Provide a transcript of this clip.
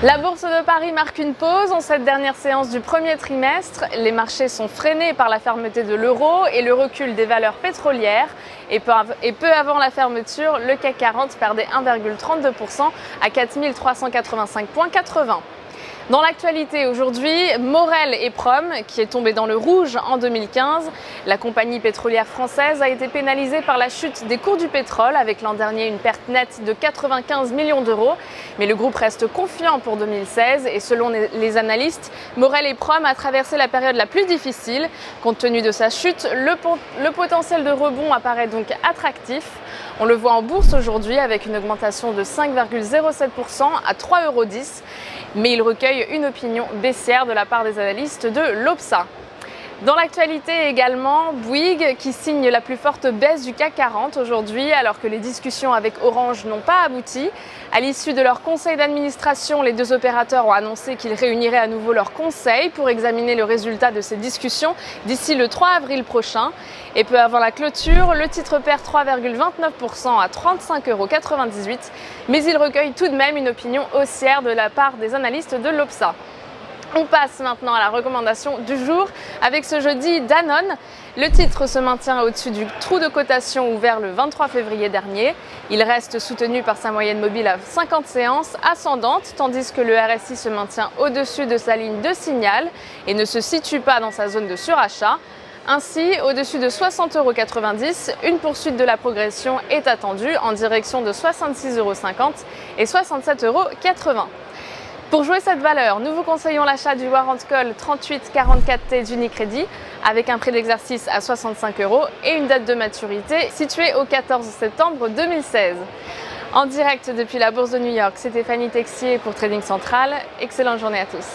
La Bourse de Paris marque une pause en cette dernière séance du premier trimestre. Les marchés sont freinés par la fermeté de l'euro et le recul des valeurs pétrolières. Et peu avant la fermeture, le CAC 40 perdait 1,32% à 4385,80 points. Dans l'actualité aujourd'hui, Morel et Prom, qui est tombé dans le rouge en 2015. La compagnie pétrolière française a été pénalisée par la chute des cours du pétrole, avec l'an dernier une perte nette de 95 millions d'euros. Mais le groupe reste confiant pour 2016 et selon les analystes, Morel et Prom a traversé la période la plus difficile. Compte tenu de sa chute, le potentiel de rebond apparaît donc attractif. On le voit en bourse aujourd'hui avec une augmentation de 5,07% à 3,10 €. Mais il recueille une opinion baissière de la part des analystes de l'Opsa. Dans l'actualité également, Bouygues qui signe la plus forte baisse du CAC 40 aujourd'hui alors que les discussions avec Orange n'ont pas abouti. À l'issue de leur conseil d'administration, les deux opérateurs ont annoncé qu'ils réuniraient à nouveau leur conseil pour examiner le résultat de ces discussions d'ici le 3 avril prochain. Et peu avant la clôture, le titre perd 3,29% à 35,98 €, mais il recueille tout de même une opinion haussière de la part des analystes de l'Opsa. On passe maintenant à la recommandation du jour avec ce jeudi Danone. Le titre se maintient au-dessus du trou de cotation ouvert le 23 février dernier. Il reste soutenu par sa moyenne mobile à 50 séances ascendante, tandis que le RSI se maintient au-dessus de sa ligne de signal et ne se situe pas dans sa zone de surachat. Ainsi, au-dessus de 60,90 €, une poursuite de la progression est attendue en direction de 66,50 € et 67,80 €. Pour jouer cette valeur, nous vous conseillons l'achat du Warrant Call 3844T d'Unicredit avec un prix d'exercice à 65 € et une date de maturité située au 14 septembre 2016. En direct depuis la Bourse de New York, c'est Stéphanie Texier pour Trading Central. Excellente journée à tous.